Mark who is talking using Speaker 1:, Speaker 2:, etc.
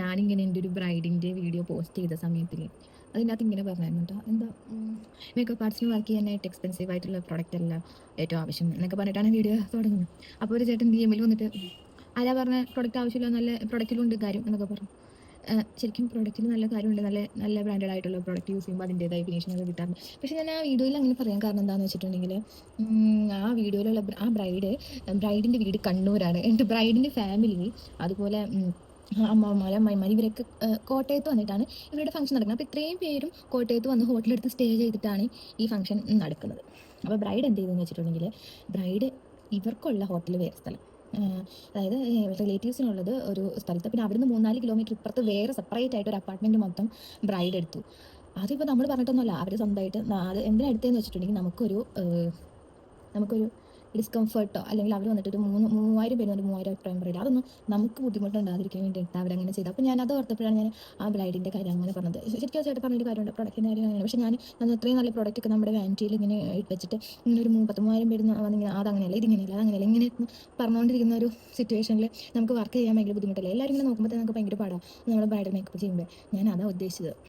Speaker 1: ഞാനിങ്ങനെ എൻ്റെ ഒരു ബ്രൈഡിൻ്റെ വീഡിയോ പോസ്റ്റ് ചെയ്ത സമയത്തിൽ അതിനകത്ത് ഇങ്ങനെ പറഞ്ഞായിരുന്നു കേട്ടോ, എന്താ മേക്കപ്പ് ആർട്സിന് വർക്ക് ചെയ്യാനായിട്ട് എക്സ്പെൻസീവ് ആയിട്ടുള്ള പ്രോഡക്റ്റ് അല്ല ഏറ്റവും ആവശ്യം എന്നൊക്കെ പറഞ്ഞിട്ടാണ് വീഡിയോ തുടങ്ങുന്നത്. അപ്പോൾ ഒരു ചേട്ടൻ DM വന്നിട്ട് ആരാ പറഞ്ഞ പ്രൊഡക്റ്റ് ആവശ്യമില്ല, നല്ല പ്രൊഡക്റ്റിലുണ്ട് കാര്യം എന്നൊക്കെ പറഞ്ഞു. ശരിക്കും പ്രൊഡക്റ്റിൽ നല്ല കാര്യമുണ്ട്, നല്ല നല്ല ബ്രാൻഡഡ് ആയിട്ടുള്ള പ്രൊഡക്റ്റ് യൂസ് ചെയ്യുമ്പോൾ അതിൻ്റെതായ ഫിനിഷിംഗ് ഒക്കെ കിട്ടാറുണ്ട്. പക്ഷേ ഞാൻ ആ വീഡിയോയിൽ അങ്ങനെ പറയാൻ കാരണം എന്താണെന്ന് വെച്ചിട്ടുണ്ടെങ്കിൽ, ആ വീഡിയോയിലുള്ള ആ ബ്രൈഡിൻ്റെ വീട് കണ്ണൂരാണ്. എൻ്റെ ബ്രൈഡിൻ്റെ ഫാമിലി അതുപോലെ അമ്മമാർ അമ്മായിമാർ ഇവരൊക്കെ കോട്ടയത്ത് വന്നിട്ടാണ് ഇവരുടെ ഫംഗ്ഷൻ നടക്കുന്നത്. അപ്പോൾ ഇത്രയും പേരും കോട്ടയത്ത് വന്ന് ഹോട്ടലെടുത്ത് സ്റ്റേ ചെയ്തിട്ടാണ് ഈ ഫംഗ്ഷൻ നടക്കുന്നത്. അപ്പോൾ ബ്രൈഡ് എന്ത് ചെയ്തെന്ന് വെച്ചിട്ടുണ്ടെങ്കിൽ, ബ്രൈഡ് ഇവർക്കുള്ള ഹോട്ടൽ വേറെ സ്ഥലം, അതായത് റിലേറ്റീവ്സിനുള്ളത് ഒരു സ്ഥലത്ത്, പിന്നെ അവിടുന്ന് 3-4 കിലോമീറ്റർ ഇപ്പുറത്ത് വേറെ സെപ്പറേറ്റ് ആയിട്ട് ഒരു അപ്പാർട്ട്മെൻറ്റ് മൊത്തം ബ്രൈഡ് എടുത്തു. അതിപ്പോൾ നമ്മൾ പറഞ്ഞിട്ടൊന്നുമല്ല, അവർ സ്വന്തമായിട്ട്. അത് എന്തിനാ എടുത്തതെന്ന് വെച്ചിട്ടുണ്ടെങ്കിൽ, നമുക്കൊരു ഡിസ്കംഫർട്ടോ അല്ലെങ്കിൽ അവർ വന്നിട്ട് ഒരു 3000 പേര് വന്നിട്ട് 3000 അഭിപ്രായം പറയില്ല, അതൊന്നും നമുക്ക് ബുദ്ധിമുട്ടുണ്ടാകാതിരിക്കാൻ വേണ്ടിയിട്ട് അവരങ്ങനെ ചെയ്തത്. അപ്പോൾ ഞാൻ അത് ഓർത്തപ്പോഴാണ് ഞാൻ ആ ബ്രൈഡിൻ്റെ കാര്യം അങ്ങനെ പറഞ്ഞത്. ശരിക്കും ചേട്ടൻ പറഞ്ഞൊരു കാര്യമുണ്ട്, പ്രൊഡക്റ്റിൻ്റെ കാര്യം അങ്ങനെയാണ്. പക്ഷേ ഞാൻ അത്രയും നല്ല പ്രൊഡക്റ്റൊക്കെ നമ്മുടെ വാനിറ്റിയിൽ ഇങ്ങനെ വെച്ചിട്ട് ഇങ്ങനെ ഒരു 30,000 പേര് വന്നിങ്ങനെ അതങ്ങനെയല്ല ഇതിങ്ങനെയല്ല അതങ്ങനെയല്ല ഇങ്ങനെ പറഞ്ഞുകൊണ്ടിരിക്കുന്ന ഒരു സിറ്റുവേഷനിൽ നമുക്ക് വർക്ക് ചെയ്യാൻ ഭയങ്കര ബുദ്ധിമുട്ടല്ലേ. എല്ലാവരും ഇങ്ങനെ നോക്കുമ്പോൾ നമുക്ക് ഭയങ്കര പാടാണ് നമ്മുടെ ബ്രൈഡൽ മേക്കപ്പ് ചെയ്യുമ്പോൾ. ഞാൻ അതാണ് ഉദ്ദേശിച്ചത്.